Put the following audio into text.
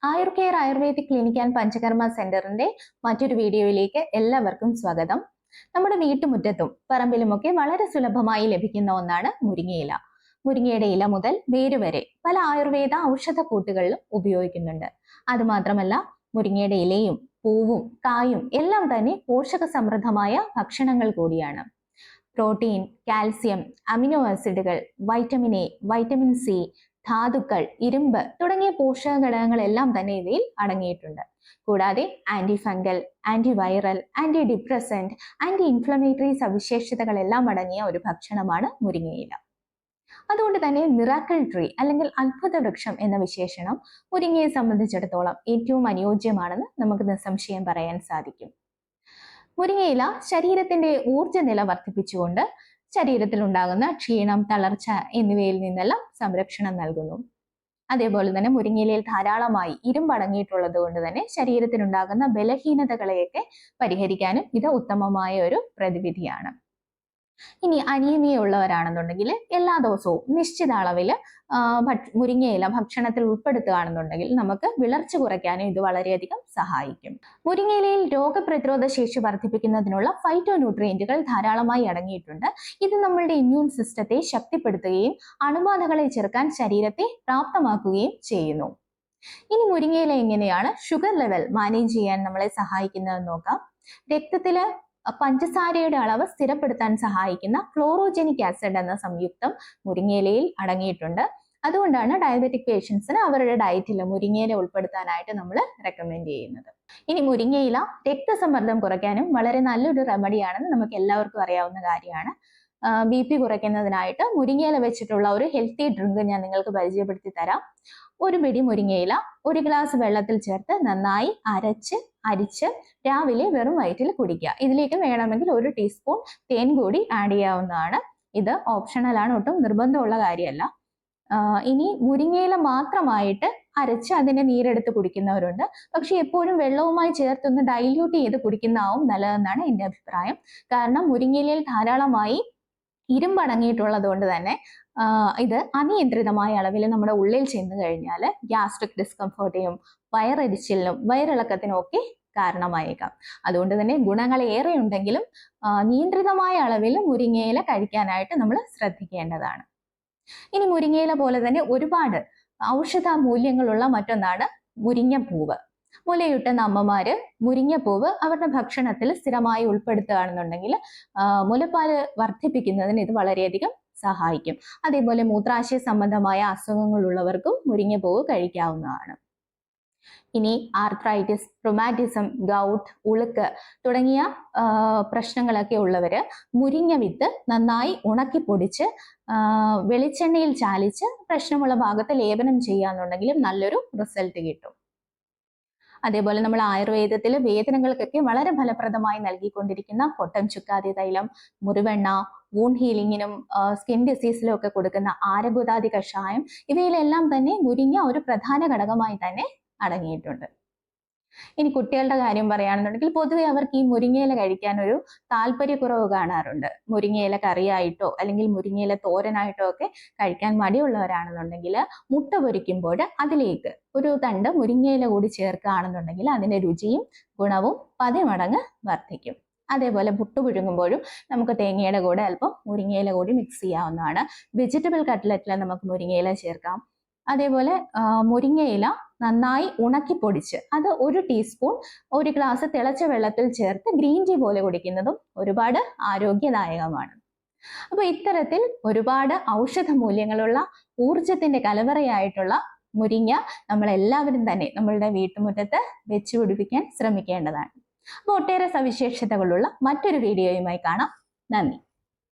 ആയുർകെയർ ayurvedic clinic and panchakarma സെന്ററിന്റെ മറ്റൊരു വീഡിയോയിലേക്ക് എല്ലാവർക്കും സ്വാഗതം. നമ്മുടെ വീട്ടുമുറ്റത്തും പറമ്പിലുമൊക്കെ വളരെ സുലഭമായി ലഭിക്കുന്ന ഒന്നാണ് മുരിങ്ങയില. മുരിങ്ങയുടെ ഇല മുതൽ വേര് വരെ പല ആയുർവേദ ഔഷധക്കൂട്ടുകളിലും ഉപയോഗിക്കുന്നുണ്ട്. അതുമാത്രമല്ല, മുരിങ്ങയുടെ ഇലയും പൂവും കായും എല്ലാം തന്നെ പോഷക സമൃദ്ധമായ ഭക്ഷണങ്ങൾ കൂടിയാണ്. പ്രോട്ടീൻ, കാൽസ്യം, അമിനോ ആസിഡുകൾ, വൈറ്റമിൻ എ, വൈറ്റമിൻ സി, ധാതുക്കൾ, ഇരുമ്പ് തുടങ്ങിയ പോഷക ഘടകങ്ങളെല്ലാം തന്നെ ഇവയിൽ അടങ്ങിയിട്ടുണ്ട്. കൂടാതെ anti fungal, anti viral, anti depressant, anti inflammatory സവിശേഷതകളെല്ലാം അടങ്ങിയ ഒരു ഭക്ഷണമാണ് മുരിങ്ങയില. അതുകൊണ്ട് തന്നെ മിറാക്കിൾ ട്രീ അല്ലെങ്കിൽ അത്ഭുത വൃക്ഷം എന്ന വിശേഷണം മുരിങ്ങയെ സംബന്ധിച്ചിടത്തോളം ഏറ്റവും അനുയോജ്യമാണെന്ന് നമുക്ക് നിസ്സംശയം പറയാൻ സാധിക്കും. മുരിങ്ങയില ശരീരത്തിന്റെ ഊർജ്ജനില വർദ്ധിപ്പിച്ചുകൊണ്ട് ശരീരത്തിൽ ഉണ്ടാകുന്ന ക്ഷീണം, തളർച്ച എന്നിവയിൽ നിന്നെല്ലാം സംരക്ഷണം നൽകുന്നു. അതേപോലെ തന്നെ മുരിങ്ങയിലയിൽ ധാരാളമായി ഇരുമ്പ് അടങ്ങിയിട്ടുള്ളത് കൊണ്ട് തന്നെ ശരീരത്തിനുണ്ടാകുന്ന ബലഹീനതകളെയൊക്കെ പരിഹരിക്കാനും ഇത് ഉത്തമമായ ഒരു പ്രതിവിധിയാണ്. ഇനി അനീമിയ ഉള്ളവരാണെന്നുണ്ടെങ്കിൽ എല്ലാ ദിവസവും നിശ്ചിത അളവിൽ മുരിങ്ങയില ഭക്ഷണത്തിൽ ഉൾപ്പെടുത്തുകയാണെന്നുണ്ടെങ്കിൽ നമുക്ക് വിളർച്ച കുറയ്ക്കാനും ഇത് വളരെയധികം സഹായിക്കും. മുരിങ്ങയിലയിൽ രോഗപ്രതിരോധ ശേഷി വർദ്ധിപ്പിക്കുന്നതിനുള്ള ഫൈറ്റോ ന്യൂട്രിയന്റുകൾ ധാരാളമായി അടങ്ങിയിട്ടുണ്ട്. ഇത് നമ്മളുടെ ഇമ്മ്യൂൺ സിസ്റ്റത്തെ ശക്തിപ്പെടുത്തുകയും അണുബാധകളെ ചെറുക്കാൻ ശരീരത്തെ പ്രാപ്തമാക്കുകയും ചെയ്യുന്നു. ഇനി മുരിങ്ങയില എങ്ങനെയാണ് ഷുഗർ ലെവൽ മാനേജ് ചെയ്യാൻ നമ്മളെ സഹായിക്കുന്നതെന്ന് നോക്കാം. രക്തത്തില് പഞ്ചസാരയുടെ അളവ് സ്ഥിരപ്പെടുത്താൻ സഹായിക്കുന്ന ക്ലോറോജനിക് ആസിഡ് എന്ന സംയുക്തം മുരിങ്ങയിലയിൽ അടങ്ങിയിട്ടുണ്ട്. അതുകൊണ്ടാണ് ഡയബറ്റിക് പേഷ്യൻസിന് അവരുടെ ഡയറ്റിൽ മുരിങ്ങയില ഉൾപ്പെടുത്താനായിട്ട് നമ്മൾ റെക്കമെൻഡ് ചെയ്യുന്നത്. ഇനി മുരിങ്ങയില രക്തസമ്മർദ്ദം കുറയ്ക്കാനും വളരെ നല്ലൊരു റെമഡിയാണെന്ന് നമുക്ക് എല്ലാവർക്കും അറിയാവുന്ന കാര്യമാണ്. BP കുറയ്ക്കുന്നതിനായിട്ട് മുരിങ്ങയില വെച്ചിട്ടുള്ള ഒരു ഹെൽത്തി ഡ്രിങ്ക് ഞാൻ നിങ്ങൾക്ക് പരിചയപ്പെടുത്തി തരാം. ഒരു പിടി മുരിങ്ങയില 1 ഗ്ലാസ് വെള്ളത്തിൽ ചേർത്ത് നന്നായി അരിച്ച് രാവിലെ വെറും വയറ്റിൽ കുടിക്കുക. ഇതിലേക്ക് വേണമെങ്കിൽ 1 ടീസ്പൂൺ തേൻ കൂടി ആഡ് ചെയ്യാവുന്നതാണ്. ഇത് ഓപ്ഷണലാണ്, ഒട്ടും നിർബന്ധമുള്ള കാര്യമല്ല. ഇനി മുരിങ്ങയില മാത്രമായിട്ട് അരച്ച് അതിന്റെ നീരെടുത്ത് കുടിക്കുന്നവരുണ്ട്. പക്ഷെ എപ്പോഴും വെള്ളവുമായി ചേർത്തൊന്ന് ഡൈല്യൂട്ട് ചെയ്ത് കുടിക്കുന്നതാവും നല്ലതെന്നാണ് എൻ്റെ അഭിപ്രായം. കാരണം മുരിങ്ങയിലയിൽ ധാരാളമായി ഇരുമ്പ് അടങ്ങിയിട്ടുള്ളത് കൊണ്ട് തന്നെ ഇത് അനിയന്ത്രിതമായ അളവിൽ നമ്മുടെ ഉള്ളിൽ ചെന്ന് കഴിഞ്ഞാൽ ഗ്യാസ്ട്രിക് ഡിസ്കംഫർട്ടിനും വയറെരിച്ചിലിനും വയറിളക്കത്തിനും ഒക്കെ കാരണമായേക്കാം. അതുകൊണ്ട് തന്നെ ഗുണങ്ങൾ ഏറെ ഉണ്ടെങ്കിലും നിയന്ത്രിതമായ അളവിൽ മുരിങ്ങയില കഴിക്കാനായിട്ട് നമ്മൾ ശ്രദ്ധിക്കേണ്ടതാണ്. ഇനി മുരിങ്ങയില പോലെ തന്നെ ഒരുപാട് ഔഷധ മൂല്യങ്ങളുള്ള മറ്റൊന്നാണ് മുരിങ്ങപ്പൂവ്. മുലയൂട്ടുന്ന അമ്മമാര് മുരിങ്ങപ്പൂവ് അവരുടെ ഭക്ഷണത്തിൽ സ്ഥിരമായി ഉൾപ്പെടുത്തുകയാണെന്നുണ്ടെങ്കിൽ മുലപ്പാല് വർദ്ധിപ്പിക്കുന്നതിന് ഇത് വളരെയധികം സഹായിക്കും. അതേപോലെ മൂത്രാശയ സംബന്ധമായ അസുഖങ്ങളുള്ളവർക്കും മുരിങ്ങപ്പൂവ് കഴിക്കാവുന്നതാണ്. ഇനി ആർത്രൈറ്റിസ്, റൊമാറ്റിസം, ഗൗട്ട്, ഉളുക്ക് തുടങ്ങിയ പ്രശ്നങ്ങളൊക്കെ ഉള്ളവര് മുരിങ്ങ വിത്ത് നന്നായി ഉണക്കി പൊടിച്ച് വെളിച്ചെണ്ണയിൽ ചാലിച്ച് പ്രശ്നമുള്ള ഭാഗത്ത് ലേപനം ചെയ്യാന്നുണ്ടെങ്കിലും നല്ലൊരു റിസൾട്ട് കിട്ടും. അതേപോലെ നമ്മൾ ആയുർവേദത്തിൽ വേദനകൾക്കൊക്കെ വളരെ ഫലപ്രദമായി നൽകിക്കൊണ്ടിരിക്കുന്ന കൊട്ടൻ ചുക്കാതി തൈലം, മുറിവെണ്ണ, വൂണ്ട് ഹീലിങ്ങിനും സ്കിൻ ഡിസീസിലും ഒക്കെ കൊടുക്കുന്ന ആരഗുദാതി കഷായം, ഇവയിലെല്ലാം തന്നെ മുരിങ്ങ ഒരു പ്രധാന ഘടകമായി തന്നെ അടങ്ങിയിട്ടുണ്ട്. ഇനി കുട്ടികളുടെ കാര്യം പറയുകയാണെന്നുണ്ടെങ്കിൽ പൊതുവെ അവർക്ക് ഈ മുരിങ്ങയില കഴിക്കാൻ ഒരു താല്പര്യക്കുറവ് കാണാറുണ്ട്. മുരിങ്ങയില കറിയായിട്ടോ അല്ലെങ്കിൽ മുരിങ്ങയില തോരനായിട്ടോ ഒക്കെ കഴിക്കാൻ മടിയുള്ളവരാണെന്നുണ്ടെങ്കിൽ മുട്ട പൊരിക്കുമ്പോൾ അതിലേക്ക് ഒരു തണ്ട് മുരിങ്ങയില കൂടി ചേർക്കുകയാണെന്നുണ്ടെങ്കിൽ അതിന്റെ രുചിയും ഗുണവും 10 മടങ്ങ് വർദ്ധിക്കും. അതേപോലെ പുട്ട് പുഴുങ്ങുമ്പോഴും നമുക്ക് തേങ്ങയുടെ കൂടെ അല്പം മുരിങ്ങയില കൂടി മിക്സ് ചെയ്യാവുന്നതാണ്. വെജിറ്റബിൾ കട്ട്ലറ്റിൽ നമുക്ക് മുരിങ്ങയില ചേർക്കാം. അതേപോലെ മുരിങ്ങയില നന്നായി ഉണക്കി പൊടിച്ച് അത് 1 ടീസ്പൂൺ 1 ഗ്ലാസ് തിളച്ച വെള്ളത്തിൽ ചേർത്ത് ഗ്രീൻ ടീ പോലെ കുടിക്കുന്നതും ഒരുപാട് ആരോഗ്യദായകമാണ്. അപ്പൊ ഇത്തരത്തിൽ ഒരുപാട് ഔഷധ മൂല്യങ്ങളുള്ള ഊർജത്തിന്റെ കലവറയായിട്ടുള്ള മുരിങ്ങ നമ്മളെല്ലാവരും തന്നെ നമ്മളുടെ വീട്ടുമുറ്റത്ത് വെച്ച് പിടിപ്പിക്കാൻ ശ്രമിക്കേണ്ടതാണ്. അപ്പോൾ ഒട്ടേറെ സവിശേഷതകളുള്ള മറ്റൊരു വീഡിയോയുമായി കാണാം. നന്ദി.